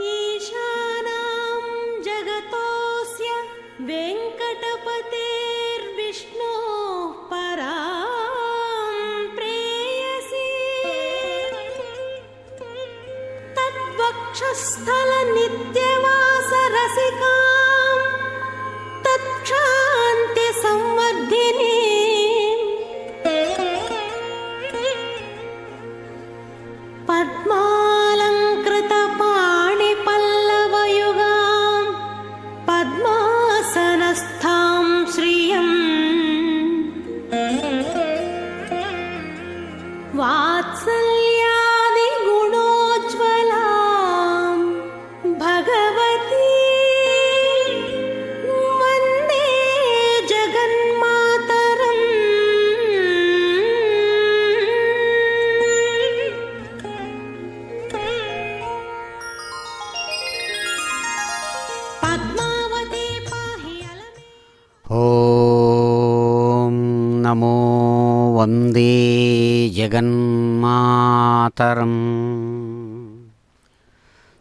ఈశానాం జగతోస్య వెంకటపతేర్విష్ణోః పరాం ప్రేయసీ తద్వక్షస్థల నిత్యవాస రసికాం తత్క్షాంతి సంవర్ధినీ పద్మాలంకృత పాణి పల్లవయుగాం పద్మాసనస్థాం శ్రియం వాత్సల్యాది గుణోజ్వలాం భగవతీ వందే జగన్మాతరం. పద్మావతి పాహి అలమే. ఓం నమో వందే జగన్మాతరం.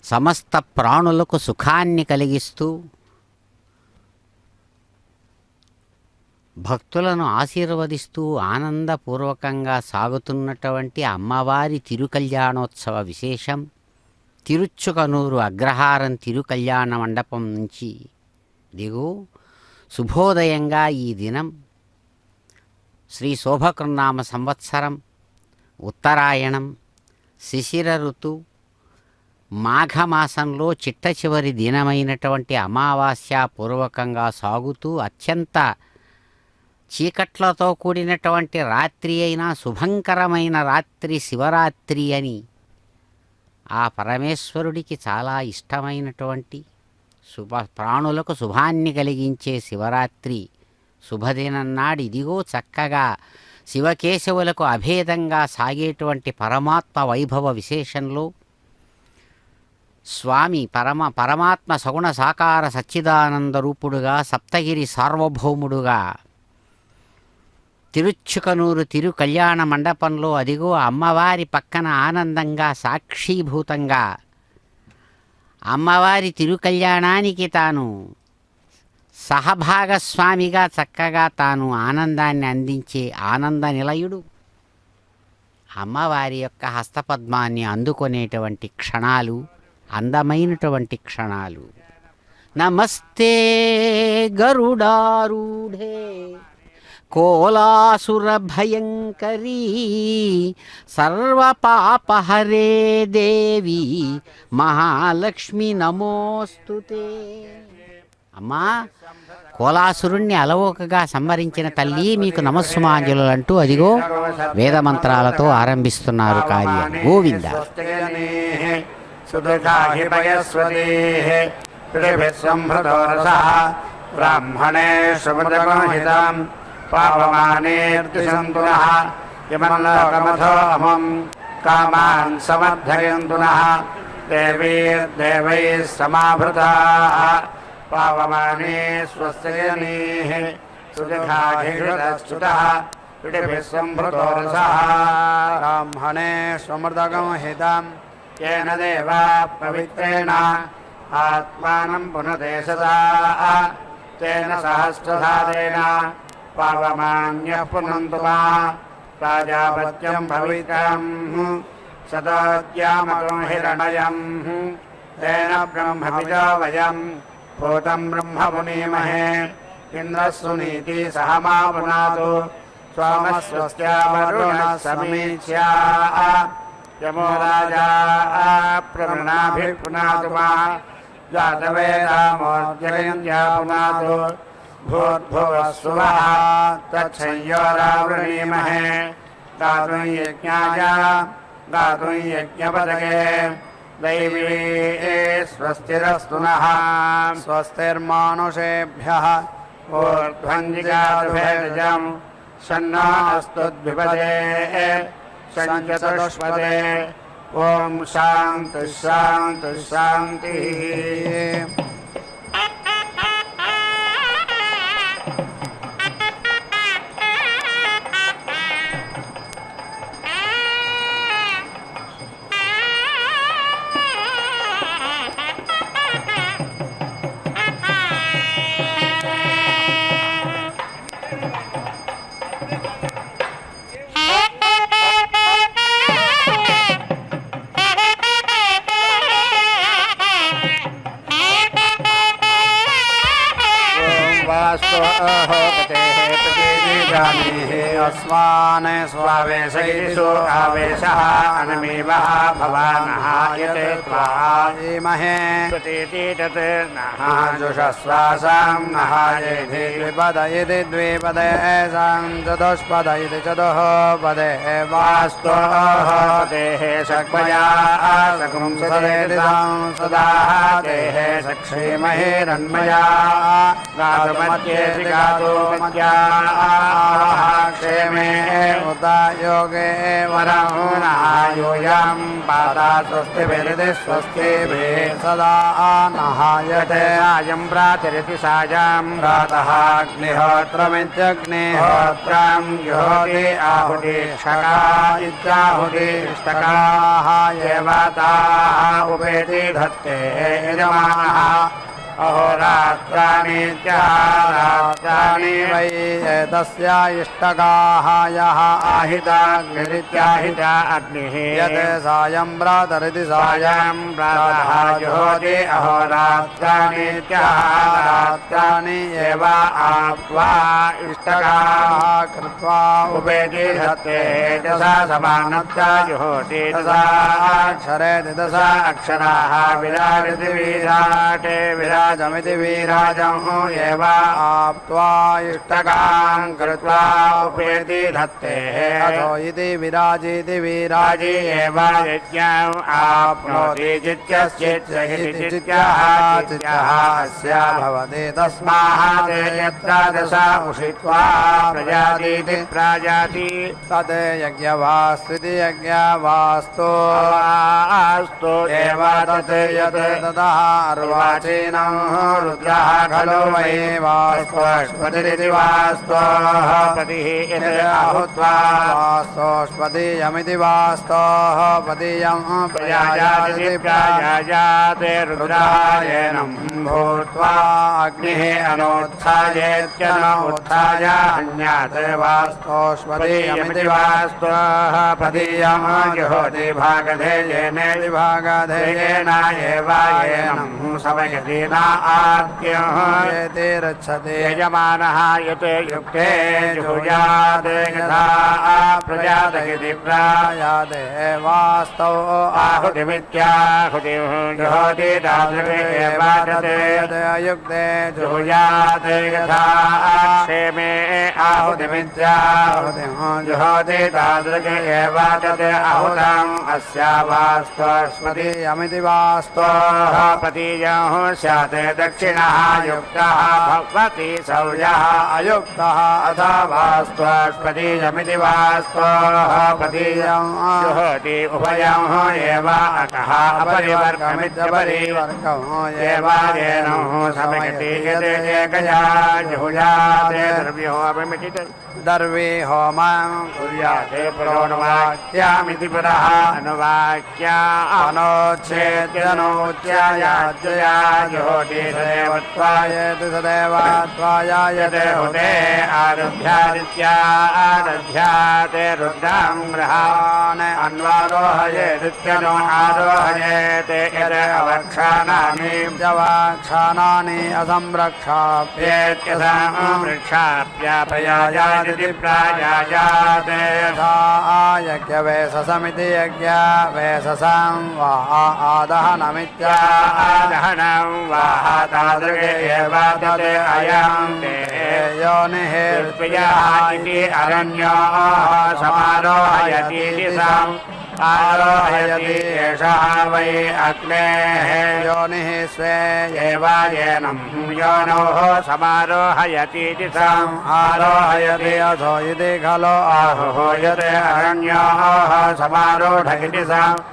సమస్త ప్రాణులకు సుఖాన్ని కలిగిస్తూ భక్తులను ఆశీర్వదిస్తూ ఆనందపూర్వకంగా సాగుతున్నటువంటి అమ్మవారి తిరుకల్యాణోత్సవ విశేషం తిరుచుకనూరు అగ్రహారం తిరుకల్యాణ మండపం నుంచి దిగు శుభోదయంగా ఈ దినం శ్రీ శోభకృన్నామ సంవత్సరం ఉత్తరాయణం శిశిర ఋతు మాఘమాసంలో చిట్ట చివరి దినమైనటువంటి అమావాస్య పూర్వకంగా సాగుతూ అత్యంత చీకట్లతో కూడినటువంటి రాత్రి అయినా శుభంకరమైన రాత్రి శివరాత్రి అని ఆ పరమేశ్వరుడికి చాలా ఇష్టమైనటువంటి ప్రాణులకు శుభాన్ని కలిగించే శివరాత్రి శుభదినం నాడు ఇదిగో చక్కగా శివకేశవులకు అభేదంగా సాగేటువంటి పరమాత్మ వైభవ విశేషంలో స్వామి పరమాత్మ సగుణ సాకార సచ్చిదానంద రూపుడుగా సప్తగిరి సార్వభౌముడుగా తిరుచుకనూరు తిరు కళ్యాణ మండపంలో అదిగో అమ్మవారి పక్కన ఆనందంగా సాక్షీభూతంగా అమ్మవారి తిరుకల్యాణానికి తాను సహభాగస్వామిగా చక్కగా తాను ఆనందాన్ని అందించే ఆనంద నిలయుడు అమ్మవారి యొక్క హస్తపద్మాన్ని అందుకునేటువంటి క్షణాలు అందమైనటువంటి క్షణాలు. నమస్తే గరుడారూఢే కోలాసుర భయంకరీ సర్వపాపహరే దేవి మహాలక్ష్మి నమోస్తుతే. అమ్మా, కోలాసురుణ్ణి అలవోకగా సంహరించిన తల్లి మీకు నమస్సుమాంజలు అంటూ అదిగో వేదమంత్రాలతో ఆరంభిస్తున్నారు కార్యం. గోవింద. బ్రాహ్మణే శుభదగోహితం పావమానేర్దిశంతు నః యమలోకమథోమం కామాన్ సమర్థయంతు నః దేవైర్ సమాభృతాః పావమానే స్వస్యనీః సుజఘాహిషుతః పిడిభిః సంభృతో రసః బ్రాహ్మణే స్వమృతగోహితం येन देवा पवित्रेण आत्मानं पुनते सदा तेन सहस्रधारेण पावमान्यः पुनन्तु मा प्राजापत्यं भवित्रं शतोद्यामकं हिरण्यं तेन ब्रह्मविदो वयं भूतं ब्रह्म पुनीमहे इन्द्रस्तु नीति सह मा पुनातु सोमस्वस्त्या वरुणः समीच्या यमो राजा प्रमणाभिपुनातु मा जातवेदामोद्यलयन्त्या पुनातु भूर्भुवः सुवः तच्छंयोरावृणीमहे गातुं यज्ञाय गातुं यज्ञपदके दैवी स्वस्तिरस्तु नः स्वस्तिर्मानुषेभ्यः ऊर्ध्वञ्जिगातुभेजं शन्नो अस्तु द्विपदे संचतुष्पदे ओम शांति शांति शांति। स्वहोपतेः प्रतीजानीः अस्मान् स्वावेशयिषु आवेशः अनमीवः भवानः यते त्वा इमहे प्रतीति तत् नः जुषस्वासां नः येधि द्विपद इति द्विपदे सां चतुष्पद इति चतुःपदे वास्तोपतेः सक्मया सकुं सदेति संसदाः तेः सक्षीमहेरन्मया गातुमत्येति गातुमत्या क्षेमे उत योगे वरं नः यूयं पादा स्वस्तिभिरिति स्वस्तिभिः सदा नः यते अयं प्रातिरिति सायां प्रातः अग्निहोत्रमित्यग्निहोत्रं जुहोति आहुतिष्ठका इत्याहुतिष्ठकाः एवताः उपेति धत्ते यजमानः अहोरात्राणि रात्राणि वै तस्य इष्टकाः यः आहिताग्निरित्याहिता अग्निः यत् सायं प्रातरिति सायं प्रातः जुहोति अहोरात्राणि रात्राणि एव आप्त्वा इष्टकाः कृत्वा उपेति धत्ते दशा समानत्या जुहोति दशा अक्षरे दशा अक्षराः विराजति विराटे विराजमिति विराजं एव आप्त्वा इष्टकां कृत्वा उपेति धत्ते अथो इति विराजीति विराजी एव यज्ञम् आप्नोति चित्यश्चित्यहिति चित्यः चित्यः अस्य भवति तस्मात् यत्र दशा उषित्वा प्रजातीति प्राजाति तद् यज्ञवास्त्विति यज्ञवास्तु अस्तु एव तत् यत् ततः अर्वाचीनं रुद्रः खलु वै वास्तोष्पतिरिति वास्तोः पतिः इति आहुत्वा वास्तोष्पतियमिति वास्तोः पतियं प्रयाजाति प्रयाजाते रुद्रः येनं भूत्वा अग्निः अनोत्थायेत्यनोत्थाय हन्यात् वास्तोष्पतियमिति वास्तोः पतियं जुहोति भागधेयेनेति भागधेयेन एव येनं समयति न आद्यते रक्षते यजमानः यत् युक्ते जुहुयात् यथा प्रजातयति प्रायाते वास्तौ आहुतिमित्याहुतिं जुहोति तादृशे एव तत् युक्ते जुहुयात् यथा क्षेमे आहुतिमित्याहुतिं जुहोति तादृशे एव तत् आहुतम् अस्य वास्तोष्पतियमिति वास्तोः पतियः स्यात् दक्षिणः युक्तः भवति सौर्यः अयुक्तः अथ वास्तोष्पतियमिति वास्तोः पतियं जुहोति उभयं एव अतः अपरिवर्गमित्यपरिवर्गं एव येन समयति यत् एकया जुहुयात् द्रव्योऽपि दर्वी होमं कुर्यात् पुरोणवाक्यामिति पुरः अनुवाक्या अनोच्छेद्यनोच्यायाज्यया जुहोति सदैवत्वायति सदैवात्वायायते हुते आरभ्यादित्या आरभ्याते रुद्रां गृहान् अन्वारोहयेदित्यनो आरोहयेते यत् अवक्षानानि जवाक्षानानि असंरक्षाप्येत्यसंरक्षाप्य प्रयायादिति प्रायायाते यथा यज्ञवेशसमिति यज्ञवेशसं वा आदहनमित्यादहनं वा तादृशे एव तत् अयं योनिः ऋत्विजः इति अरण्यः समारोहयतीति सम् आरोहयति एषः वै अग्नेः योनिः स्वे एव येनं योनोः समारोहयतीति सम् आरोहयति अथो इति खलु आरोहयते अरण्यः समारोढ इति सम्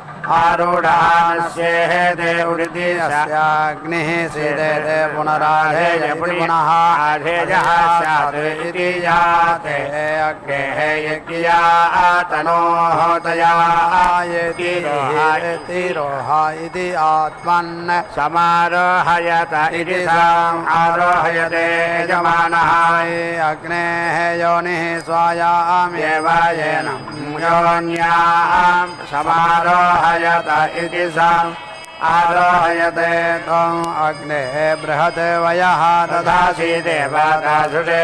आरूढानस्येते उदिति अस्याग्निः सीदेते पुनराधेय पुनः आधेयः स्यात् इति याते अग्नेः यज्ञया तनोः तया तिरोह इति आत्मन् समारोहयत इति सम् आरोहयते यजमानः अग्नेः योनिः स्वायामेव येनं योन्यां समारोहयत इति सम् आरोहयते त्वम् अग्नेः बृहत् वयः दधासि देवतासुषे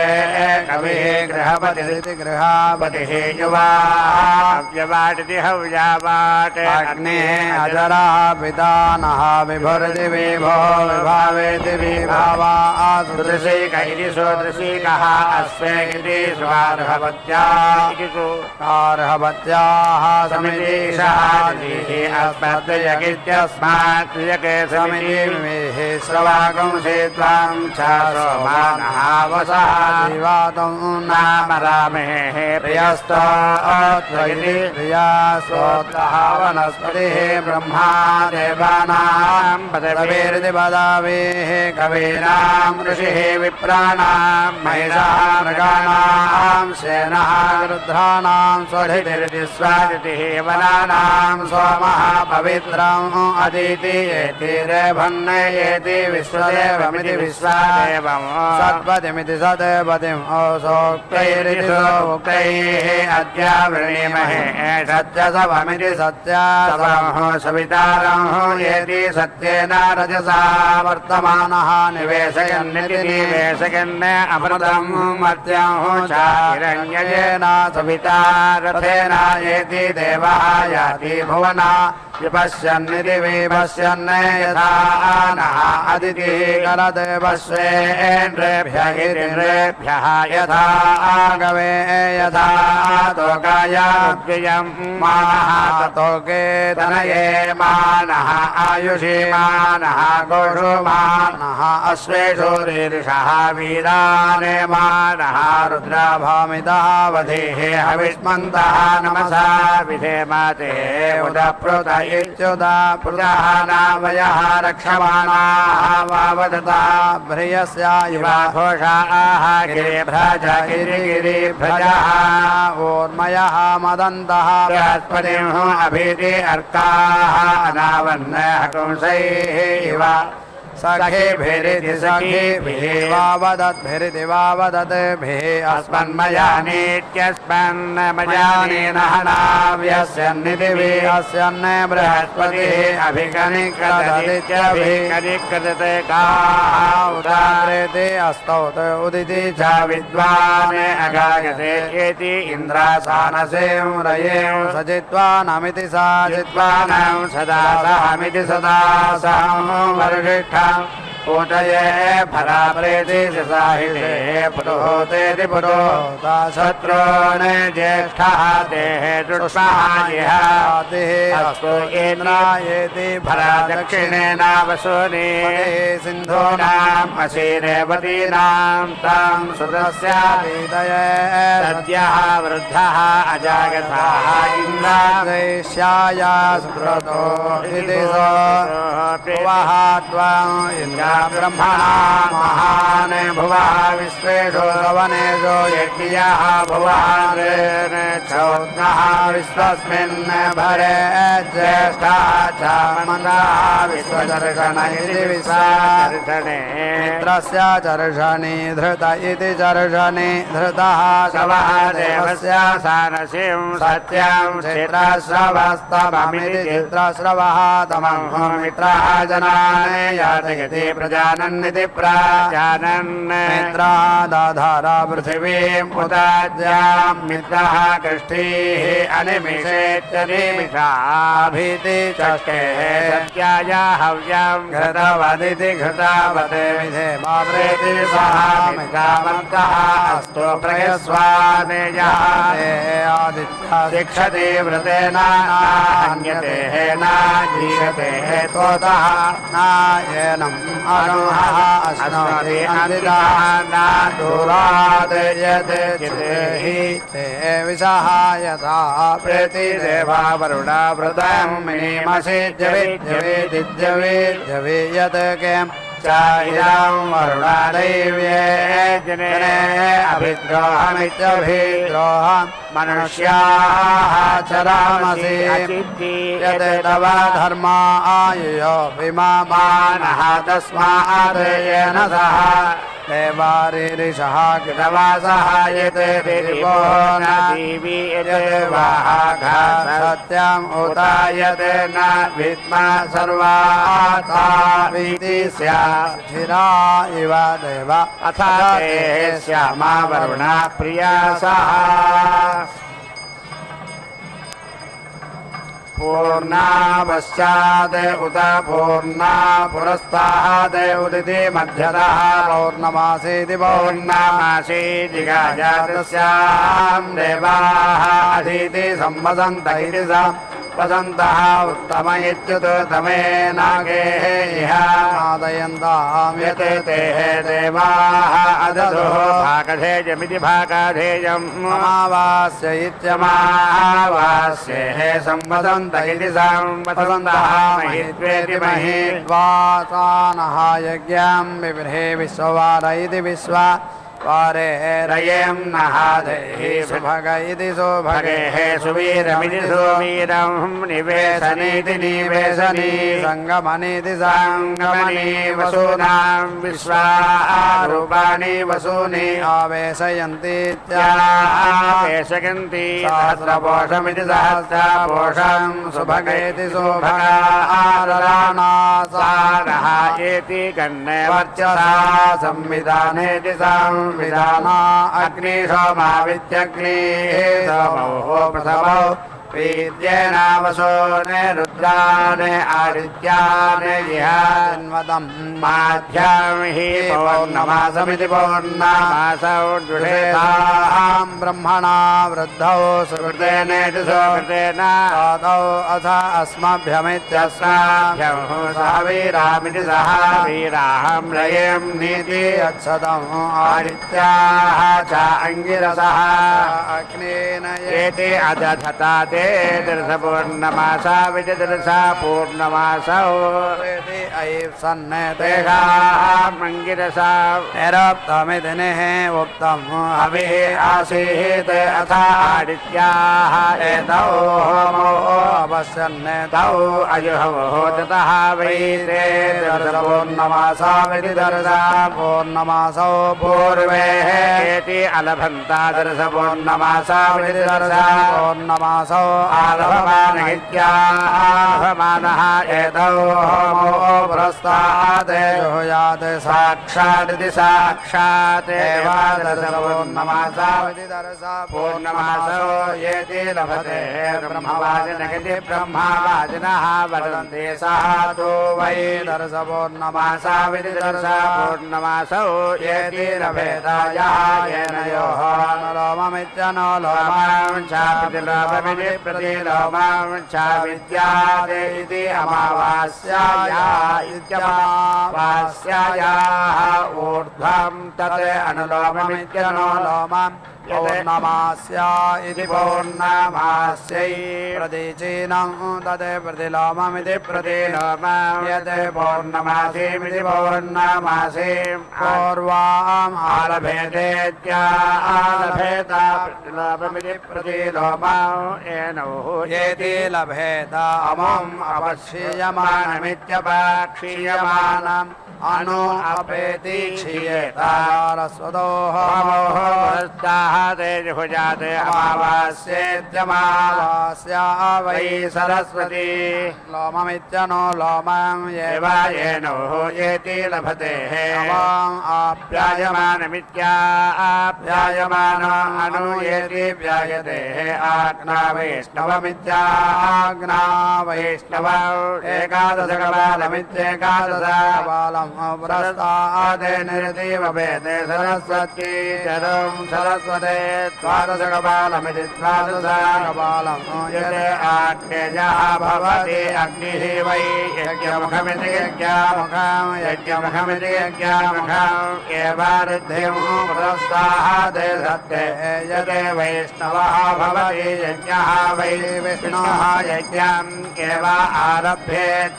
कविः गृहपतिरिति गृहापतिः युवा हव्यवाटिति हव्यावाट् अग्निः अजरः पिता नः विभुरिति विभो विभावेति विभावा सुदृशीक इति सुदृशीकः अस्वेति स्वार्हवत्या अर्हवत्याः समितिषः अस्मद्यगित्यस्मात् यके समितिः श्रवागुंसि त्वां च सोमानः वसः दिवातं नाम रामेः प्रियस्तोत्वगिति प्रिया स्तोत्रः वनस्पतिः ब्रह्मा देवानां पदवीरिति पदावेः कवीनां ऋषिः विप्राणां महिषः मृगाणां सेनः रुद्राणां स्वधितिरिति स्वादितिः वनानां सोमः पवित्रम् अदिति एति रेभन्नयेति विश्वदेवमिति विश्वदेवम् सत्पतिमिति सत्पतिम् सोक्तैरिति सोक्तैः अद्य वृणीमहे सत्यसवमिति सत्यसवम् सवितारम् येति सत्येन रजसा वर्तमानः निवेशयन्निति निवेशयन् अमृतम् मर्त्यं च हिरण्ययेन सविता रथेन येति देवः याति भुवना विपश्यन्निति विपश्यन् यथा नः अदितिः करदेवस्वेन्द्रेभ्यः इन्द्रेभ्यः यथा आगवे यथा तोकाय उद्वियम् मानः तोके तनये मानः आयुषि मानः गोषु मानः अश्वेषु रीरिषः वीराने मानः रुद्राभामितः वधेः हविष्मन्तः नमसा विधेमते उदप्रुत इत्युदा पृतः नावयः रक्षमाणाः वावदता भ्रियस्य युवा घोषाः गिरिभ्रज गिरिभ्रजः ऊर्मयः मदन्तः बृहस्पतिम् अभीति अर्काः अनावन्नः कंसैः इव सखिभिरिति सखिभिः वावदद्भिरिति वावदद्भिः अस्मन्मयानीत्यस्मन्मयानेनः नाव्यस्यन्निति विहस्यन् बृहस्पतिः अभिकनिकृतदित्यभिकनिकृतते काः उदारेति अस्तौत उदिति च विद्वान् अगायते इति इन्द्रासानसें रयें सजित्वानमिति सा जित्वानं सदा सहमिति सदा सहं वर्षिष्ठा ऊटये फलाप्रेति साहिते पुरोहोतेति पुरोहोता शत्रून् ज्येष्ठः देः दुष्मः अस्तु इन्द्रायेति फला दक्षिणेन वसूनि सिन्धूनाम् अशीरेवतीनां तां सुतस्यापीतये सद्यः वृद्धः अजागताः इन्द्रादेश्याय सुक्रतो इति सोऽवः त्वाम् इन्द्रा ब्रह्मणा महान् भुवः विश्वेषु सवनेषु यज्ञः भुवः चौद्नः विश्वस्मिन् भरे ज्येष्ठः च मन्दः विश्वदर्शन इति विश्वदर्शने मित्रस्य चर्षणि धृत इति चर्षणि धृतः शवः देवस्य सानसिं सत्यं चित्रश्रवस्तममिति चित्रश्रवः तमं मित्रः जनान् यातयति प्रजानन्निति प्रजानन् मित्रः दाधारा पृथिवीम् उदाज्यां मित्रः कृष्टिः अनिमिषेत्यनिमिषाभीति चष्टेः सत्याय हव्यं घृतवदिति घृतावते विधे बाप्रेति सः मित्रामन्तः अस्तु प्रयस्वानेयः आदित्यः शिक्षति व्रतेन अन्यते न जीयते त्वतः नायनम् अनुहः अश्नोति अनिदः न दूरात् यते चितेहि ते विसहायता प्रेति देवा वरुणा व्रतं मिनिमसि जविद्यवेदिद्यवेद्यवे यत् केम् इदं वरुणादैव्ये जने अभिद्रोहमित्यभिद्रोहं मनुष्याः चरामसि यत् तव धर्मा आयुयो विमानः तस्मात् येन सह देवारिषः कृतवासः यत् दिवो न दिवि सत्यम् उत यत् न विद्मा सर्वात्माविति स्यात् स्थिरा इव देव अथ ते श्यामा वरुणा प्रियासः पूर्णावश्चात् उत पूर्णा पुरस्तात् उदिति मध्यतः पौर्णमासीति पौर्णमासी जिगाजातस्यां देवाः अधीति संवसन्त इति वसन्तः उत्तम इत्युत्तमे नागेः इह नादयन्तां यत् ते देवाः अदधुः भागधेयमिति भागधेयम् अमावास्य इत्यमावास्येः संवसन्त इति संवसन्तः महित्वेति महित्वासानः यज्ञं विवृहे विश्ववार इति विश्वा वारे रयें नहादेहि सुभग इति सुभगेः सुवीरमिति सुवीरं निवेशनीति निवेशनी सङ्गमनीति सङ्गमनी वसूनां विश्वारूपाणि वसूनि आवेशयन्तीत्यावेशयन्ति सहस्रपोषमिति सहस्रपोषं सुभगेति सुभगारणासारः एति गण्ये वर्चसा संविधानेति विधाना अग्निशोमावित्यग्निः सोमो प्रथमो वीर्येण वसूने रुद्राने आदित्याने जिहान्वदं माध्यं हि पौर्णमासमिति पौर्णमासौ दुषेतां ब्रह्मणा वृद्धौ सुकृतेनेति सुकृतेन आदौ अथ अस्मभ्यमित्यस्माभ्यं सवीरामिति सह वीराहं रयें नीति अच्छदम् आदित्याः च अङ्गिरसः अग्नेन एति अदधता दर्शपूर्णमासा विजदर्शा पूर्णमासौ तेषामङ्गिरसा निरुक्तमिति निः उक्तम् हविः आसीत् अथ आदित्याः एतौ होमो अवश्यन्नेतौ अजुहवो ततः वै ते दर्शपूर्णमासा विधि दर्शा पूर्णमासौ पूर्वेः इति अलभन्ता दर्शपूर्णमासा विधि दर्शा पूर्णमासौ आलभमानः एतौ होमो पुरस्तात् जुहुयात् साक्षादिति साक्षात् पूर्णमासौ येति लभते ब्रह्मवादिनगिति ब्रह्मवादिनः वदन्ति सः तु वै दर्शपूर्णमासा विधि दर्शा पूर्णमासौ येति लभेत यः येन योः अनुलोममित्यनो लोमं चापि लोभमिति प्रतिलोमं च विद्यात् इति अमावास्याया इत्यमावास्यायाः ऊर्ध्वं तत् अनुलोममित्यनुलोमं पौर्णमास्या इति पौर्णमास्यै प्रतीचीनं तत् प्रतिलोममिति प्रतिलोमं यत् पौर्णमासीमिति पौर्णमासीं पूर्वाम् आलभेतेत्यालभेत प्रतिलोममिति प्रतिलोमं येनोः येति लभेत अमुम् अपक्षीयमानमित्यपक्षीयमानम् अनु अपेति क्षीयेत रस्वतोः तेजुजाते अमावास्येत्यमावास्या वै सरस्वती लोममित्यनो लोमं येव येनोः येति लभते अवाम् आप्यायमानमित्याप्यायमान अनु येति व्यायते आग्ना वैष्णवमित्याग्ना वैष्णव एकादशकपालमित्येकादशकपालं पुरस्तादे निरतीव वेदे सरस्वती चरं सरस्वते द्वादशकपालमिति द्वादशकपालं यते आग्नेयः भवति अग्निः वै यज्ञमुखमिति यज्ञमुखं यज्ञमुखमिति यज्ञमुखम् एवारिद्धिं पुरस्तादे सत्ते यते वैष्णवः भवति यज्ञः वै विष्णुः यज्ञम् एव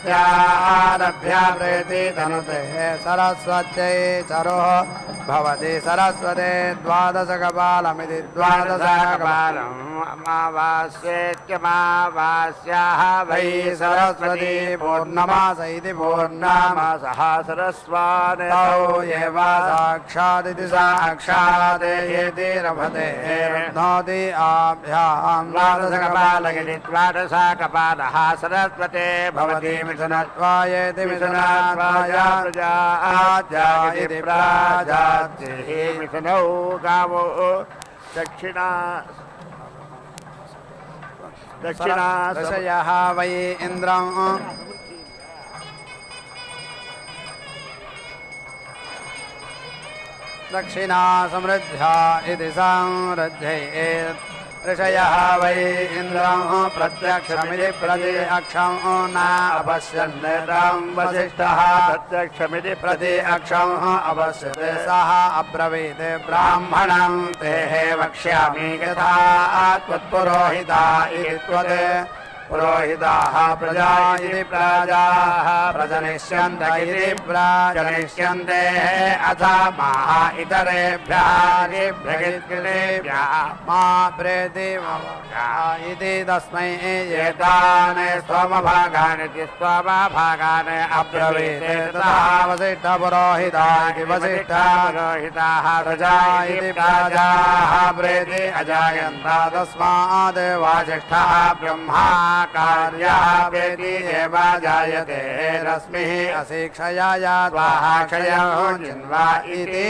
आरभ्येत्यारभ्य प्रेति तनुते सरस्वत्यै चरुः भवति सरस्वते द्वादशकपालमिति द्वादशकपालम् अमावास्येत्यमावास्याः वै सरस्वती पूर्णमास इति पूर्णमासः सरस्वतौ एव साक्षादिति साक्षादेति रभते नोति आभ्यां द्वादशकपाल इति द्वादशकपालः सरस्वते भवति मिथुनत्वायेति मिथुनत्वाय प्रजात्यायेति प्राजातिः मिथुनौ गावो दक्षिणा दशयः वै इन्द्रम् दक्षिणा समृद्ध्या इति संवृद्ध्येत् ऋषयः वै इन्द्रं प्रत्यक्षमिति प्रत्यक्षं न अपश्यन्नेतं वसिष्ठः प्रत्यक्षमिति प्रत्यक्षम् अपश्यते सः अब्रवीत् ब्राह्मणं ते वक्ष्यामि यथा त्वत्पुरोहिता इति त्वत् पुरोहिताः प्रजा इति प्रजाः प्रजनिष्यन्त इति प्रजनिष्यन्ते अथ मा इतरेभ्यः मा प्रेति इति तस्मै एतान् स्तोमभागान् इति स्तोमभागान् अब्रवीत् तथा वसिष्ठपुरोहिता इति वसिष्ठपुरोहिताः प्रजा इति प्रजाः प्रेति अजायन्त तस्माद् वासिष्ठः ब्रह्मा कार्यः प्रेति एव जायते रश्मिः अशिक्षयाय स्वाहा क्षयो जिन्वा इति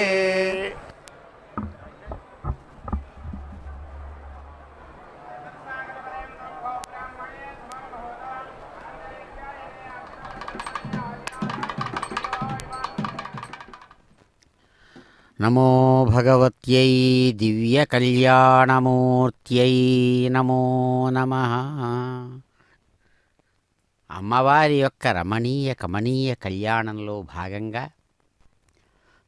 నమో భగవత్యై దివ్యకళ్యాణమూర్త్యై నమో నమః. అమ్మవారి యొక్క రమణీయ కమనీయ కళ్యాణంలో భాగంగా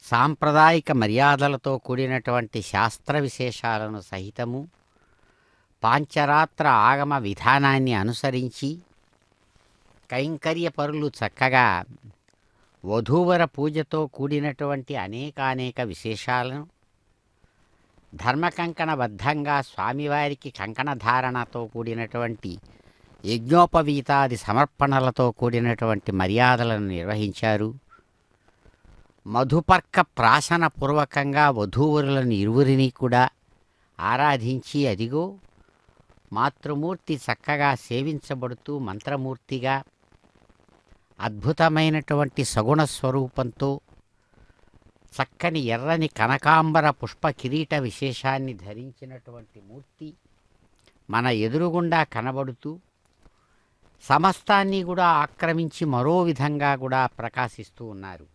సాంప్రదాయిక మర్యాదలతో కూడినటువంటి శాస్త్ర విశేషాలను సహితము పాంచరాత్ర ఆగమ విధానాన్ని అనుసరించి కైంకర్య పరులు చక్కగా వధూవర పూజతో కూడినటువంటి అనేకానేక విశేషాలను ధర్మకంకణబద్ధంగా స్వామివారికి కంకణధారణతో కూడినటువంటి యజ్ఞోపవీతాది సమర్పణలతో కూడినటువంటి మర్యాదలను నిర్వహించారు. మధుపర్క ప్రాశన పూర్వకంగా వధూవరులను ఇరువురిని కూడా ఆరాధించి అదిగో మాతృమూర్తి చక్కగా సేవించబడుతూ మంత్రమూర్తిగా అద్భుతమైనటువంటి సగుణ స్వరూపంతో చక్కని ఎర్రని కనకాంబర పుష్ప కిరీట విశేషాన్ని ధరించినటువంటి మూర్తి మన ఎదురుగుండా కనబడుతూ సమస్తాన్ని కూడా ఆక్రమించి మరో విధంగా కూడా ప్రకాశిస్తూ ఉన్నారు.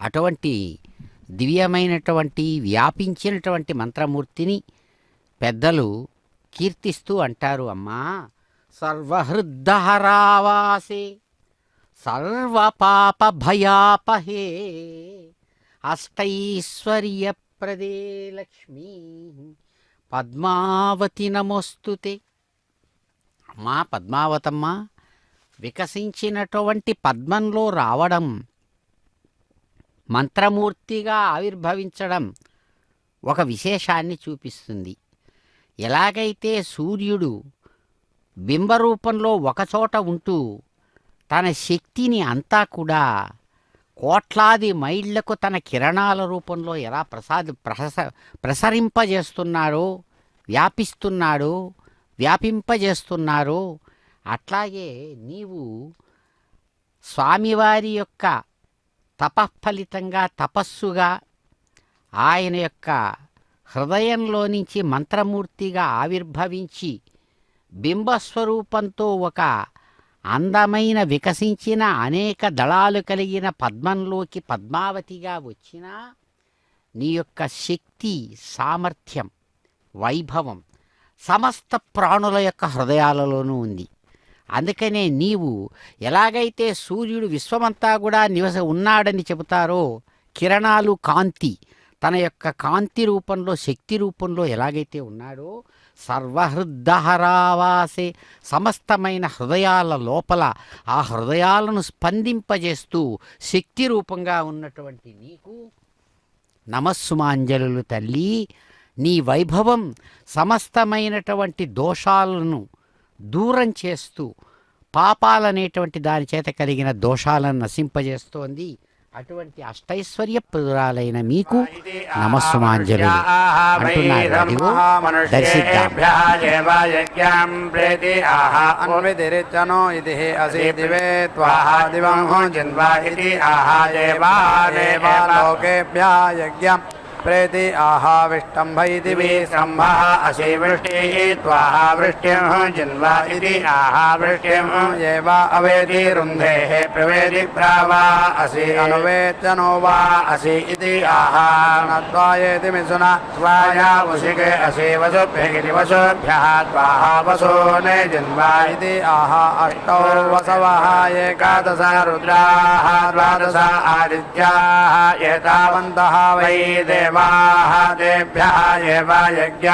అటువంటి దివ్యమైనటువంటి వ్యాపించినటువంటి మంత్రమూర్తిని పెద్దలు కీర్తిస్తూ అంటారు, అమ్మా సర్వహృద్దహరావాసే సర్వపాపభయాపహే అష్టైశ్వర్యప్రదే లక్ష్మీ పద్మావతి నమోస్తుతే. అమ్మా పద్మావతమ్మ, వికసించినటువంటి పద్మంలో రావడం, మంత్రమూర్తిగా ఆవిర్భవించడం ఒక విశేషాన్ని చూపిస్తుంది. ఎలాగైతే సూర్యుడు బింబరూపంలో ఒకచోట ఉంటూ తన శక్తిని అంతా కూడా కోట్లాది మైళ్లకు తన కిరణాల రూపంలో ఎలా ప్రసరింపజేస్తున్నారో, వ్యాపింపజేస్తున్నారో, అట్లాగే నీవు స్వామివారి యొక్క తపఃఫలితంగా తపస్సుగా ఆయన యొక్క హృదయంలో నుంచి మంత్రమూర్తిగా ఆవిర్భవించి బింబస్వరూపంతో ఒక అందమైన వికసించిన అనేక దళాలు కలిగిన పద్మంలోకి పద్మావతిగా వచ్చినా నీ యొక్క శక్తి, సామర్థ్యం, వైభవం సమస్త ప్రాణుల యొక్క హృదయాలలోనూ ఉంది. అందుకనే నీవు ఎలాగైతే సూర్యుడు విశ్వమంతా కూడా ఉన్నాడని చెబుతారో, కిరణాలు కాంతి తన యొక్క కాంతి రూపంలో శక్తి రూపంలో ఎలాగైతే ఉన్నాడో, సర్వహృద్దహరావాసే సమస్తమైన హృదయాల లోపల ఆ హృదయాలను స్పందింపజేస్తూ శక్తి రూపంగా ఉన్నటువంటి నీకు నమస్సుమాంజలులు తల్లి. నీ వైభవం సమస్తమైనటువంటి దోషాలను దూరం చేస్తూ పాపాలనేటువంటి దాని చేత కలిగిన దోషాలను నశింపజేస్తోంది. అటువంటి అష్టైశ్వర్యప్రదురాలైన మీకు నమస్సుమాంజలు అంటున్నారు. అదిగో దర్శిద్దాం. అన్వితిరిచ్చనో ఇది అసి దివే త్వాహ దివం జిన్వా ఇది ఆహా దేవాలోకేభ్యः యజ్ఞం ప్రేతి ఆహా విష్టంభ ఇది విశ్రంభ అసి వృష్టిః త్వాహ వృష్టిం జిన్వా ఇది ఆహా వృష్టిం ఏవ అవేది రుంధేః ప్రవేది ప్రావా అసి అనువేచ్చనో వా అసి ఇది ఆహా నత్వాయేతి మిథున స్వాయా వసికే అసి వసుభ్యగితి వసుభ్యః త్వాహ వసూనే జిన్వా ఇది ఆహా అష్టౌ వసవః ఏకాదశ రుద్రాः ద్వాదశ ఆదిత్యాः ఏతావంతः వై దేవాः तेभ्यः एव यज्ञ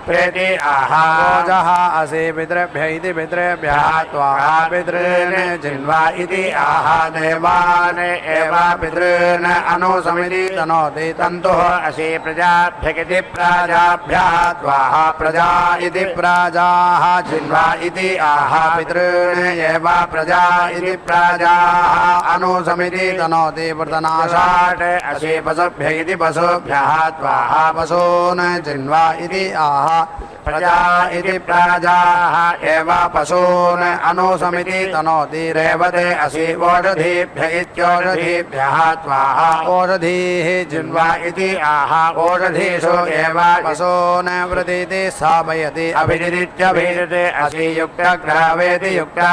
प्रेति आहा ओजः असि पितृभ्य इति पितृभ्यः त्वाहा पितॄन् जिन्वा इति आहा देवान् एव पितॄन् अनुसमिति तनोति तन्तुः असि प्रजाभ्यगिति प्राजाभ्यः त्वाहा प्रजा इति प्राजाः जिन्वा इति आहा पितॄन् एव प्रजा इति प्राजाः अनुसमिति तनोति वृतनाशात् असि पशुभ्य इति पशुभ्यः त्वाहा पशून् जिन्वा इति आहा प्रजा इति प्राजाः एव पशून् अनुसमिति तनोति रेवते असि ओषधीभ्य इत्योषधीभ्यः त्वाहा ओषधीः जिन्वा इति आहा ओषधीषु एव पशून् वृतीति स्थापयति अभिजित्यभिजते असि युक्तग्रावेति युक्ता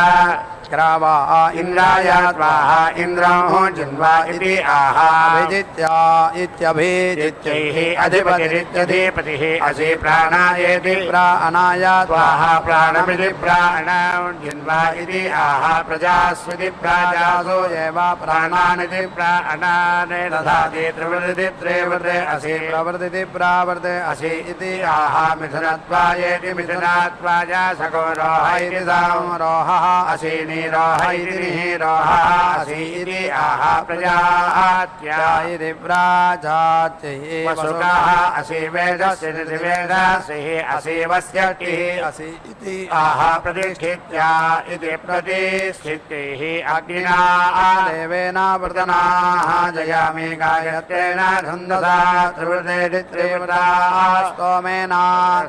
ग्रावा इन्द्राय त्वाहा इन्द्रं जिन्वा इति आहा अभिजित्या इत्यभिजित्यैः अधिपतिरित्यधिपतिः असि प्राणायेति प्राणाय त्वाहा प्राणमिति प्राणं जिन्वा इति आहा प्रजास्विति प्राजासु एव प्राणानिति प्राणान् दधाति त्रिवृति त्रिवृते असि प्रवृति प्रावर्ते असि इति आहा मिथुनत्वायेति मिथुनात्वाय सको रोह इति संरोहः असि नीरोह इति निरोहः असि इति आहा प्रजात्या इति प्राजात्यैः वसुकः असि वेदस्य इति वेदसिः असि वस्यतिः असि इति आहा प्रतिष्ठित्या इति प्रतिष्ठित्यैः अग्निना देवेन वृतनाः जयामि गायत्रेण छन्दसा त्रिवृतेति त्रिवृता स्तोमेन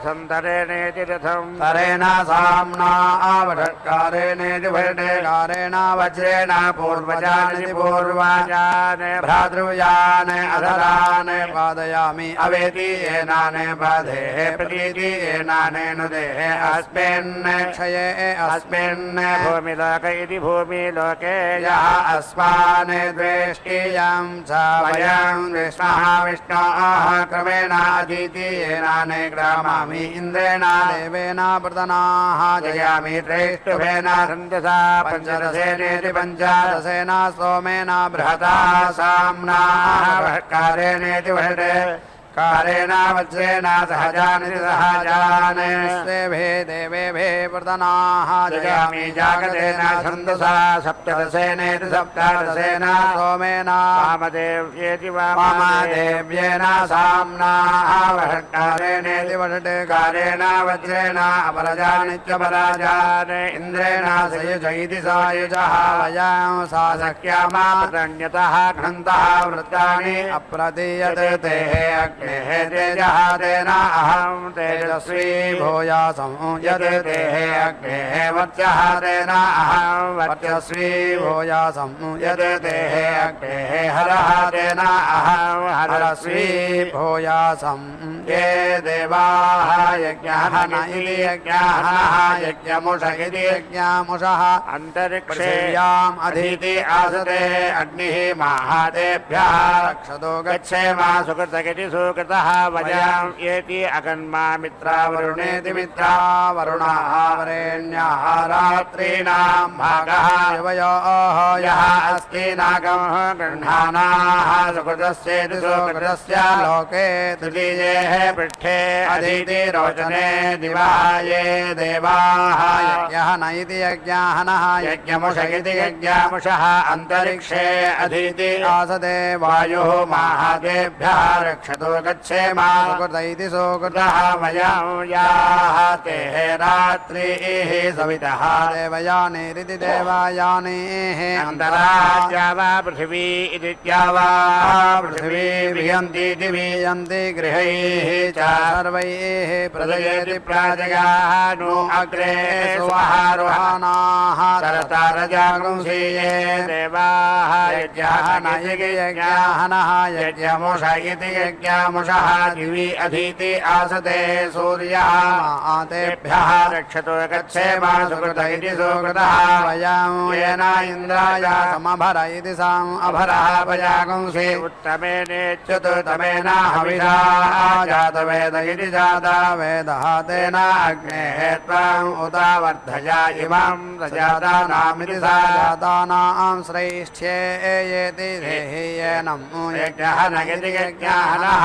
सन्तरेणेति रथं तरेण साम्ना आवषट्कारेणेति भटकारेण वज्रेण पूर्वजानिति पूर्वाजान् भ्रातृव्यान् अधरान् पादयामि अवेति येनान् बाधेः प्रतीति येनान् नुदेः अस्मिन् क्षये अस्मिन् भूमिलोक इति भूमिलोके यः अस्मान् द्वेष्टियं च वयं विष्णः विष्णोः क्रमेण अधीति येनान् ग्रामामि इन्द्रेण देवेन वृतनाः जयामि त्रेष्टुभेन छन्दसा पञ्चदशेनेति पञ्चदशेन सोमेन बृहता साम्नाः वषट्कारेणेति वषटे कारेण वज्रेण सहजानिति सहजान् स्वेभे देवेभे वृतनाः जयामि जागतेन छन्दसा सप्तदशेनेति सप्तदशेन सोमेन वामदेव्येति वामदेव्येन साम्नाः वषट्कारेणेति वषट्कारेण वज्रेण अपरजानित्यपराजान् इन्द्रेण सयुज इति सायुजः वयं सा सख्यामा प्रतन्यतः घ्नन्तः वृत्तानि अप्रतीयते तेः तेजः तेन अहं तेजस्वी भूयासं यत् तेः अग्नेः वर्चः तेन अहं वर्चस्वी भूयासं यत् तेः अग्नेः हरः तेन अहं हरस्वी भूयासं ये देवाः यज्ञः न इति यज्ञः यज्ञमुष इति यज्ञमुषः अन्तरिक्षेयाम् अधीति आसते अग्निः माहातेभ्यः रक्षतो गच्छेम सुकृतगिति कृतः वयं येति अकन्मा मित्रा वरुणेति मित्रा वरुणाः वरेण्याः रात्रीणां भागः युवयोः यः अस्ति नागं गृह्णानाः सुकृतस्येति सुकृतस्य लोके तृतीये पृष्ठे अधीति रोचने दिवाये देवाः यज्ञः न इति यज्ञाः नः यज्ञमुष इति यज्ञामुषः अन्तरिक्षे अधीति आसदे वायुः माहादेभ्यः रक्षतु गच्छेमा सुकृत इति सुकृतः वयं याः तेः रात्रिः सवितः देवयानेरिति देवायानेः अन्तराज्या वा पृथिवी इति द्यावा पृथिवी विहन्तीति विहन्ति गृहैः च सर्वैः प्रजयति प्राजगाः नु अग्रे सुवहारुहानाः तरतारजागुंसीये देवाः यज्ञः न इति यज्ञाः नः यज्ञमुष इति यज्ञामुषः दिवि अधीति आसते सूर्यः आतेभ्यः रक्षतु गच्छेम सुकृत इति सुकृतः वयं येन इन्द्राय समभर इति साम् अभरः भजागुंसि उत्तमेनेच्युतमेन हविषा जातवेद इति जाता वेदः तेन अग्नेः त्वम् उत वर्धय इमं प्रजातानामिति सा जातानां श्रेष्ठ्येति देहीयेनं यज्ञः न इति यज्ञः नः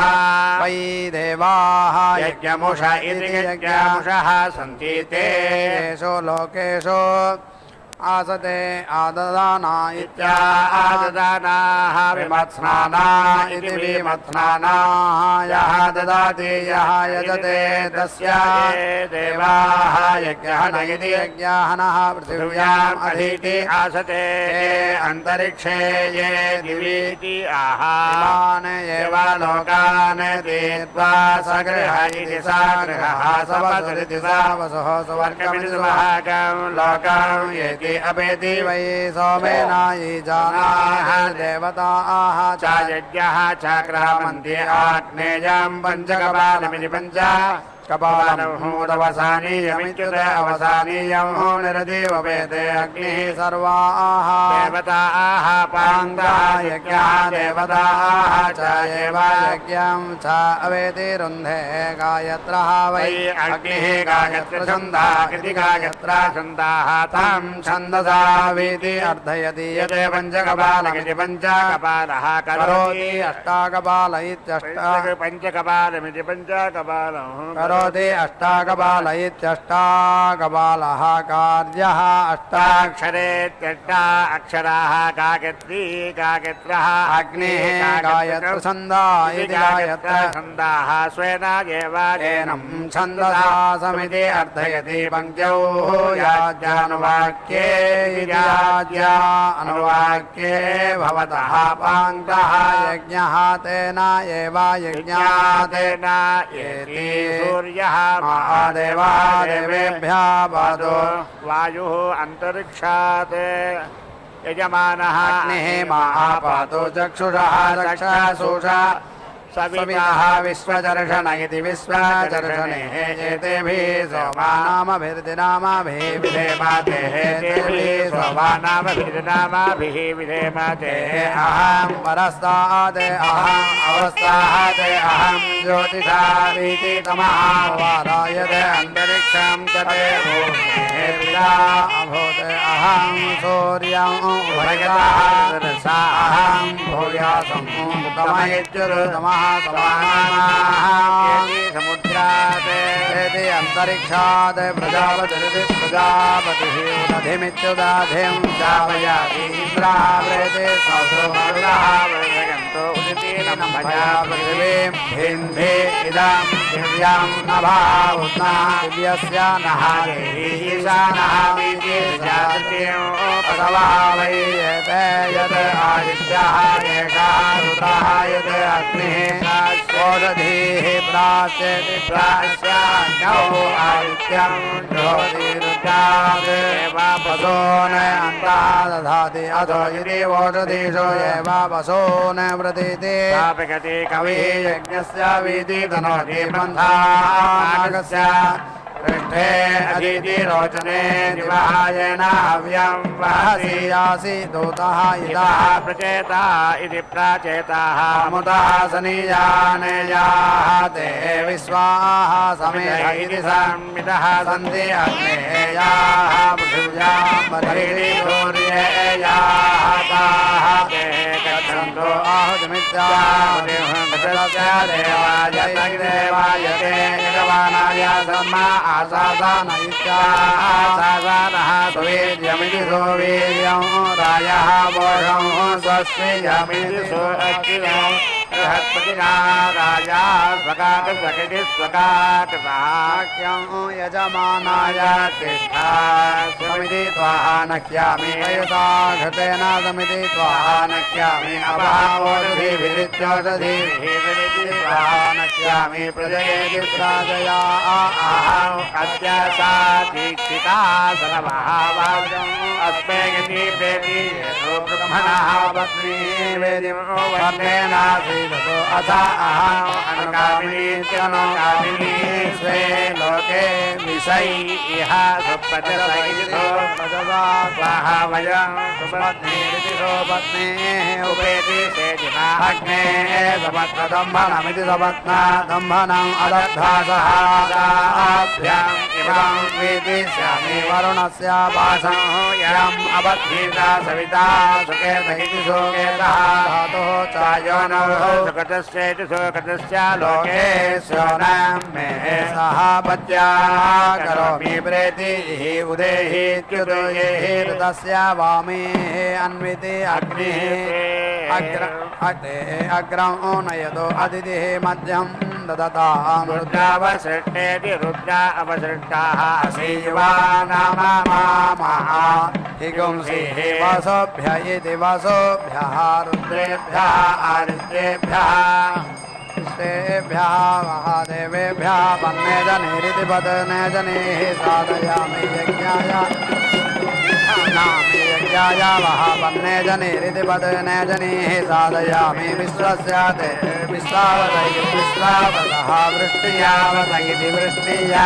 वै देवाः यज्ञमुष इति यज्ञामुषः सन्ति ते येषु लोकेषु आसते आददाना इत्याददानाः विमत्स्नाना इति विमत्स्नानाः यः ददाति यः यजते तस्य देवाः यज्ञः न इति यज्ञाः नः पृथिव्याम् अधीति आसते अन्तरिक्षे ये दिवीति आहान् एव लोकान् तीत्वा सगृह इति सा गृहः सवसुरिति सा वसुः सुवर्गमिति सुभागं लोकं येति अपेति वै सोमेन ये जानाः देवताः च यज्ञः च क्रामन्ति आग्नेयं पञ्चकपालमिति पञ्च कपालमूढवसानीयमिच्युत अवसानीयं निरजीवपेते अग्निः सर्वाः देवताः पान्ताः यज्ञः देवताः च एव यज्ञं च अवेति रुन्धे गायत्रः वै अग्निः गायत्रछन्दः इति गायत्राछन्दाः तं छन्दसा वीति अर्थयति यते पञ्चकपालमिति पञ्चकपालः करोति अष्टाकपाल इत्यष्ट पञ्चकपालमिति पञ्चकपालः करोति अष्टाकपाल इत्यष्टाकपालः कार्यः अष्टाक्षरेत्यष्टा अक्षराः गायत्री गायत्रः अग्निः गायत्रछन्दा इति गायत्रछन्दाः स्वेन एवं छन्दसा समिति अर्थयति पङ्क्तौ याज्यानुवाक्ये याज्या अनुवाक्ये भवतः पाङ्क्तः यज्ञः तेन एव यज्ञातेन येति सूर्यः महादेवः देवेभ्यः पादो वायुः अन्तरिक्षात् यजमानः अग्निः महापातो चक्षुषः रक्षासूषा सविताः विश्वदर्शन इति विश्वदर्शने एतेभिः सोमानामभिर्दिनामाभिः विधेमतेः एतेभिः सोमानामभिर्दिनामाभिः विधेमतेः अहं परस्तात् अहम् अवस्थात् अहं ज्योतिषावीति तमः वारायत अन्तरिक्षं तते भूतेर्याभूत् अहं सूर्यं उभयतः अहं भूयासं तमयित्युरुतमः समुद्रात् अन्तरिक्षात् प्रजापतिरिति प्रजापतिः उदधिमित्युदाधिं जापयाति इन्द्रावृते सहस्रमरुणः वृजयन्तो उदिति नमभया पृथिवीं भिन्धे इदं दिव्यां नभः उष्णः दिव्यस्य नः ईशानः वीति जातिं पदवः वै यते यत् आदित्यः एषः रुद्रः यत् अग्निः षोडधीः प्रास्यति प्रास्यान्यो आदित्यं ज्योतिरुद्रात् एव पशून् अन्तः दधाति अथो यदि ओषधीषु एव पशून् व्रतीति स्थापयति कविः यज्ञस्य वीति तनोति बन्धानागस्य पृष्ठे अदिति रोचने दिवायेन हव्यं वहसि यासि दूतः इदः इदः प्रचेता इति प्राचेताः अमुतः सनीयानेयाः ते विश्वाः समेध इति संविदः सन्ति अग्नेयाः पृथिव्यां बर्हिणि सूर्येयाः ताः ते गच्छन्तु आहुतिमित्याह देवाय देवाय ते यजमानाय धर्मा आसादान इत्यासादानः सुवीर्यमिति सुवीर्यं रायः वोढं स्वस्मियमिति सुअक्षिणं बृहस्पतिना राजा स्वकाकृतकृति स्वकाकृताख्यं यजमानाय तिष्ठा स्वमिति त्वाहा नक्ष्यामि वयसा घृतेन समिति त्वाहा नक्ष्यामि अभावोषधिभिरित्योषधिभिरिति त्वाहा नक्ष्यामि प्रजयेति प्राजया अहम् अद्य सा दीक्षिता सर्वभावम् अस्मे गति प्रेति येषु ब्रह्मणः पत्नी वेदिं वर्णेनासीदतो अथ अहम् अनुगामिनीत्यनुगामिनी स्वे लोके विषयी इह सुप्रजसैरितो स्वाहा वयं सुपत्नीरिति सुपत्नीः उपेति सेजिमा अग्ने सपत्नदम्भनमिति सपत्ना दम्भनम् अदद्धासहाभ्याम् इमं वेदिष्यामि वरुणस्य पाशं यम् अबद्धीता सविता सुकेत इति सुकेतः धातुः चायोनः सुकृतस्येति सुकृतस्य लोके लोकेश्वरं मे सह पत्या करोमि प्रेतिः उदेहीत्युदयेः ऋतस्य वामे अन्विते अग्निः अग्रं नयतो अदितिः मध्यं ददताम् रुद्रावसृष्टेति रुद्रा अवसृष्टाः शिवा नाम मामः हिगुंसिः वसुभ्य इति वसुभ्यः रुद्रेभ्यः आदित्येभ्यः तेभ्यः महादेवेभ्यः वन्ने जनेरिति वदने जनेः साधयामि यज्ञाय नामे यज्ञाय वः वन्ने जनेरिति वदने जनेः साधयामि विश्वस्य ते विश्वावतैः विश्वावतः वृष्टियावत इति वृष्टिया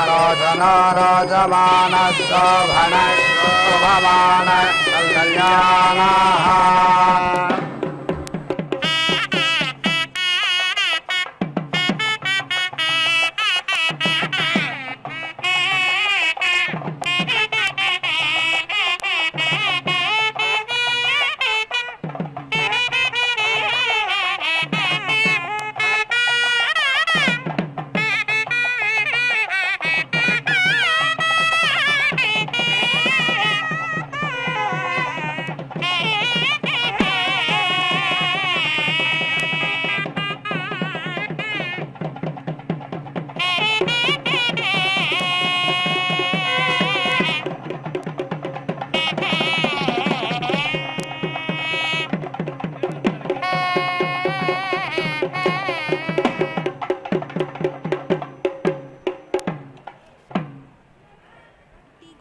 रोचनो रोचमानः शोभनः शोभमानः कल्याणः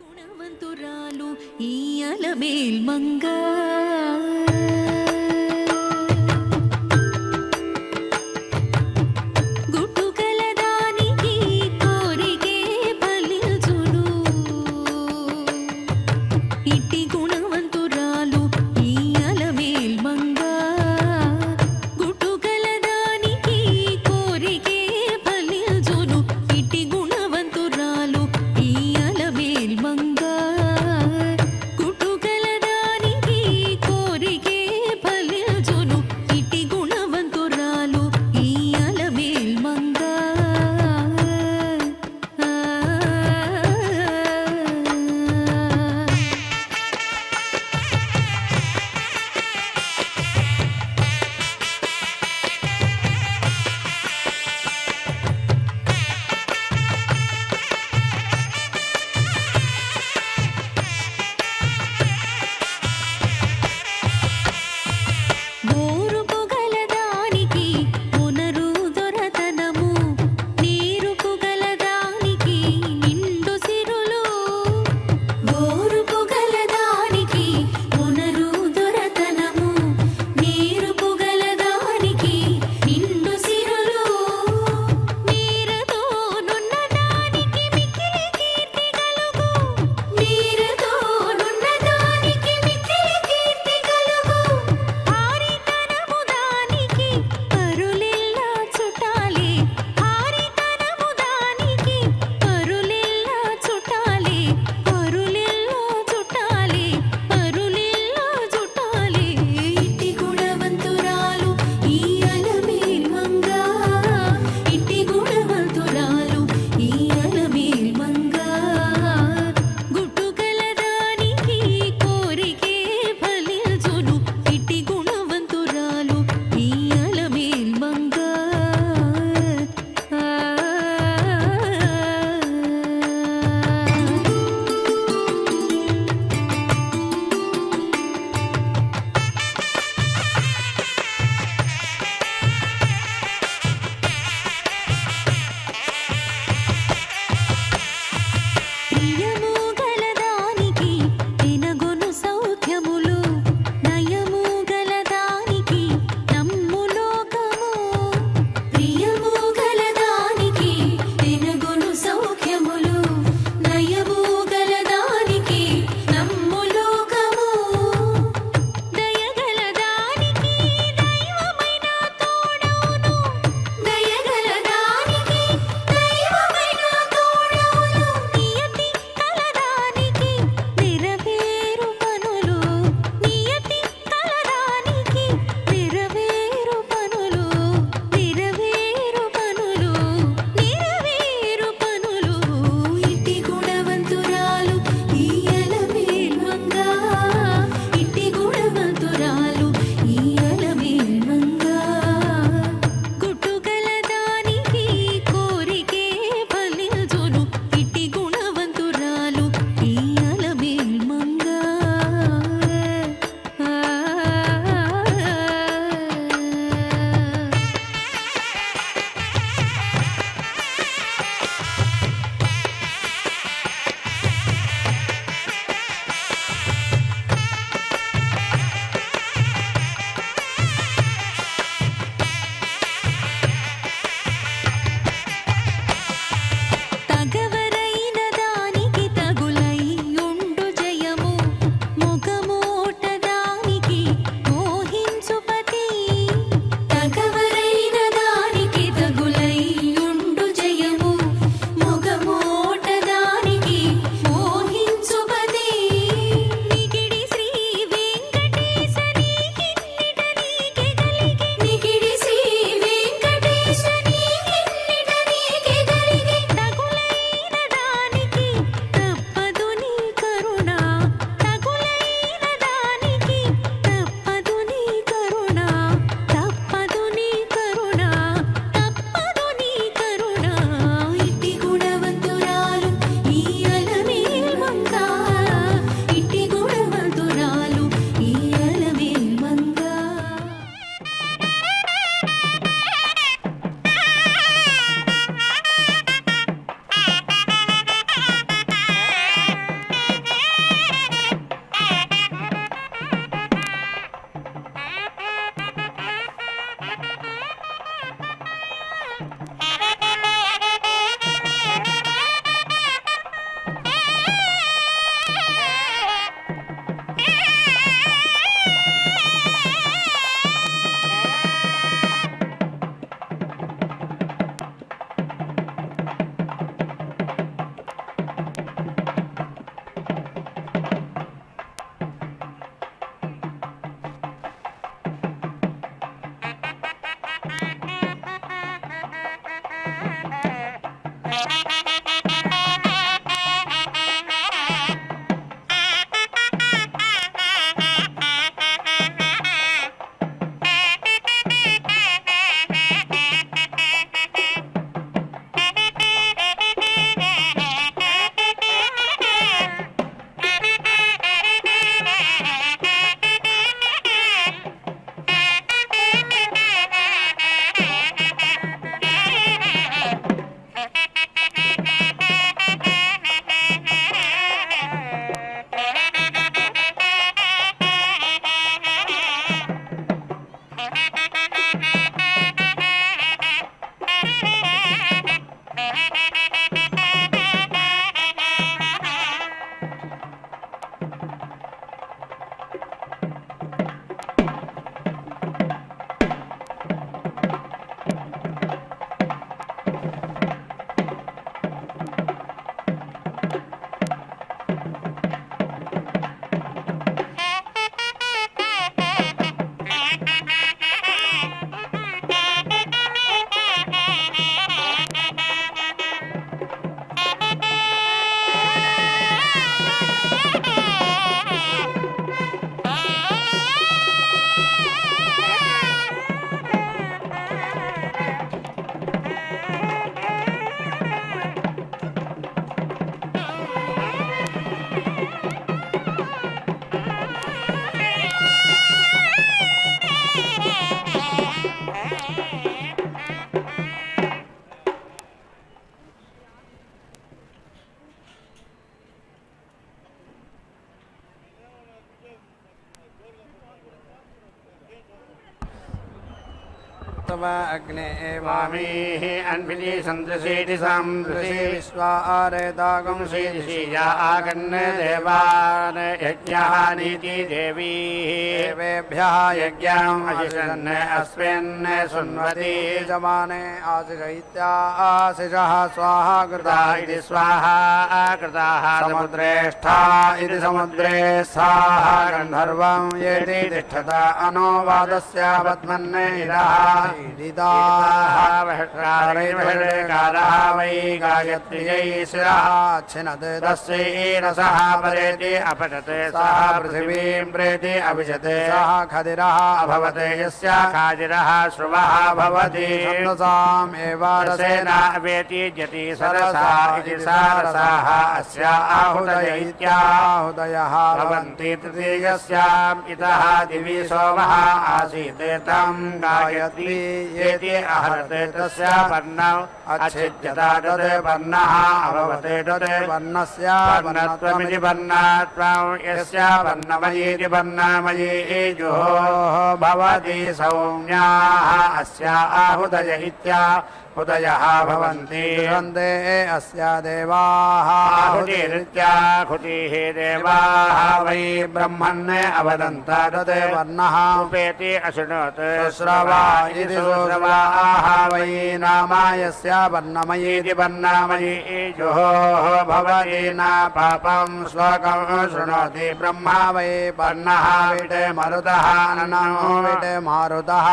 గుణవంతురాలు ఈ అలమేల్మంగా గుట్టుకలదానికి కోరికే ఫలించును ఇట్టి గుణవంతురాలు ఈ అలమేల్మంగా గుట్టుకలదానికి కోరికే ఫలించును ఇట్టి గుణవంతురాలు ఈ అలమేల్మంగా గుట్టుకలదానికి కోరికే ఫలించును ఇట్టి గుణవంతురాలు ఈ అలమేల్మంగా स्तव अग्ने वामीः अन्विली सन्दृशेति सामृषि विश्वारेतागुंसि ऋषिया आगन्ने देवान् यज्ञः नीति देवी देवेभ्यः यज्ञम् अशिषन् अस्मिन् सुन्वति यजमाने आशिषः स्वाहा कृता इति स्वाहा कृताः समुद्रेष्ठा इति समुद्रे साहा गन्धर्वं येति तिष्ठता अनुवादस्य पद्मन्ने कालः वै गायत्र्यै शिरः छिनते तस्यै रसः परेति अपठते सः पृथिवीं प्रेति अभिशते सः खदिरः अभवते यस्य खादिरः श्रुवः भवति छन्दसाम् एव रसेन वेति जति सरसा इति सारसाः अस्य आहुतय इत्याहुतयः भवन्ति तृतीयस्याम् इतः दिवि सोमः आसीत् तं गायत्री येति अहरते तस्य वर्णौ अच्छिद्यता तद् वर्णः अभवते तद् वर्णस्य वर्णत्वमिति वर्णात्वं यस्य वर्णमयीति वर्णमयी जुहोः भवति सौम्याः अस्य आहुतय इत्याहुतयः भवन्ति वन्दे अस्य देवाः आहुतिरित्याहुतिः देवाः वै ब्रह्मन् अवदन्त तद् वर्णः उपेति अशृणोत् श्रवा इति श्रवाः वै नाम यस्य वर्णमयीति वर्णमयी जुहोः भवति न पापं श्लोकं शृणोति ब्रह्मा वै वर्णः विटे मरुतः ननो विटे मारुतः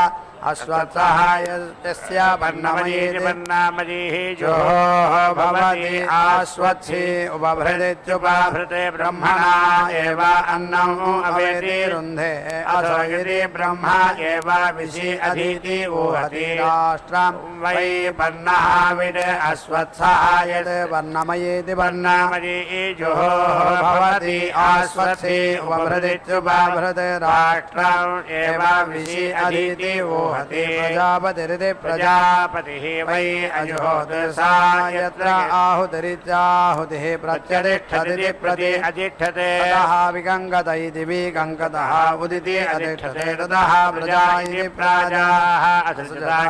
अश्वत्थः यस्य वर्णमयीति वर्णमयीः जोः भवति आश्वत्थि उपभृदित्युपभृते ब्रह्मणा एव अन्नम् अवेति रुन्धे अथो यदि ब्रह्मा एव विशि अधीति ऊहति राष्ट्रं वै वर्णः विद् अश्वत्थः यद् वर्णमयीति वर्णमयी जुहोः भवति आश्वत्थि उपभृदित्युपभृते राष्ट्रम् एव विशि अधीति ऊहति प्रजापतिरिति प्रजापतिः वै अजुहोत् सा यत्र आहुतिरित्याहुतिः प्रत्यतिष्ठति प्रति अधिष्ठते ततः विगङ्गत इति विगङ्गतः उदिति अधिष्ठते ततः प्रजा इति प्राजाः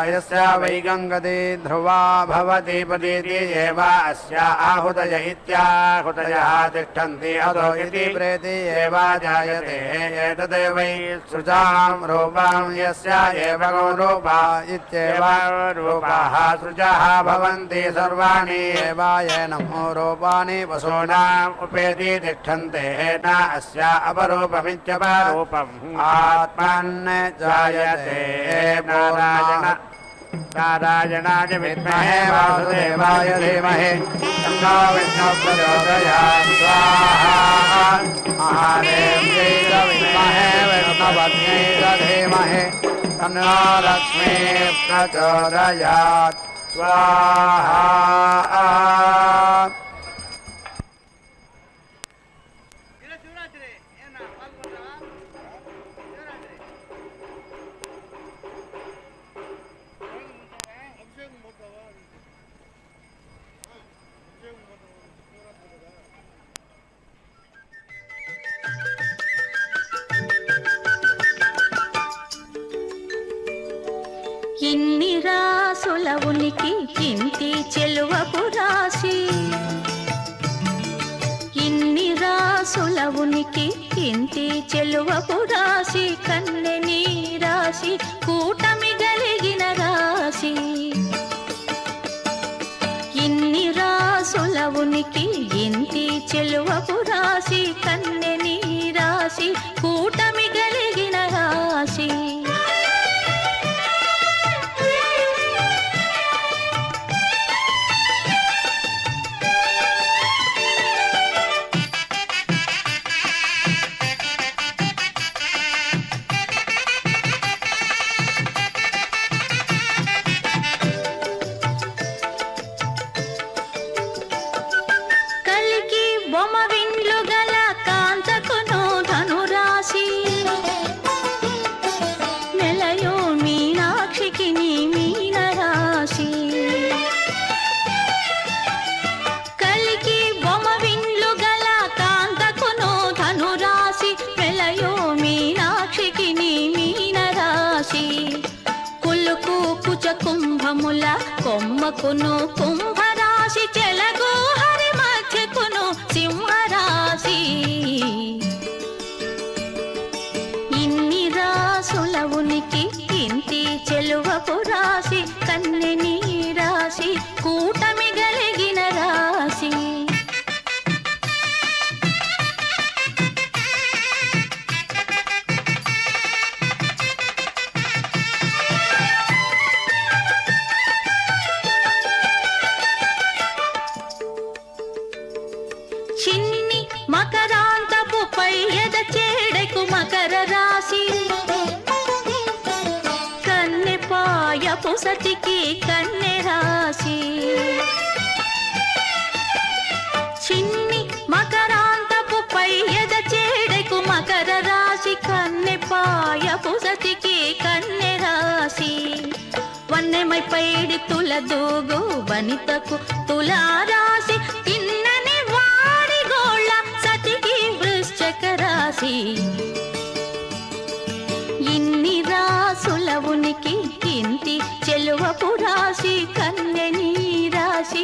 यस्य वैगङ्गति ध्रुवा भवति पतिति एव अस्य आहुतय इत्याहुतयः तिष्ठन्ति अधो इति प्रेति एव जायते एतद् वै सृजां रूपं यस्य एव रूपा इत्येव रूपाः सृजाः भवन्ति सर्वाणि एव येनं रूपाणि वसूनाम् उपेति तिष्ठन्ते न अस्य अपरूपमित्यपरूपम् आत्मन् जायते नारायणाय विद्महे वासुदेवाय धीमहि तन्नो विष्णुः प्रचोदयात् स्वाहा महादेव्यै च विद्महे विष्णुपत्न्यै च धीमहि तन्नो लक्ष्मीः प्रचोदयात् स्वाहा ఇన్ని రాసుల ఉనికి ఇంటి చెలువపు రాశి ఇన్ని రాసుల ఉనికి ఇంటి చెలువపు రాశి కన్నెని రాశి కూటమి గలిగిన రాశి ఇన్ని రాసుల ఉనికి ఇంటి చెలువపు రాశి కన్నెని రాశి కూటమి గలిగిన రాశి కుంభకును కుంభరాశి చెలగు హరి మధ్యకును సింహరాశి ఇన్ని రాసుల ఉనికి ఇంటి చెలువపు రాశి కన్నె నీ రాశి కూటమి గలిగిన రాశి చిన్ని మకరాంతపు పై ఎద చేడకు మకర రాశి కన్నె పాయపు సతికి కన్నె రాశి చిన్ని మకరాంతపు పై ఎద చేడకు మకర రాశి కన్నె పాయపు సతికి కన్నె రాశి వన్నెమై పైడి తుల దూగు వనితకు తులా రాశి తిన్నని వాడి గోళ్ళ సతికి వృశ్చక రాశి ఇన్ని రాసుల ఉనికి ఇంటి చెలువపు రాశి కన్నె నీ రాశి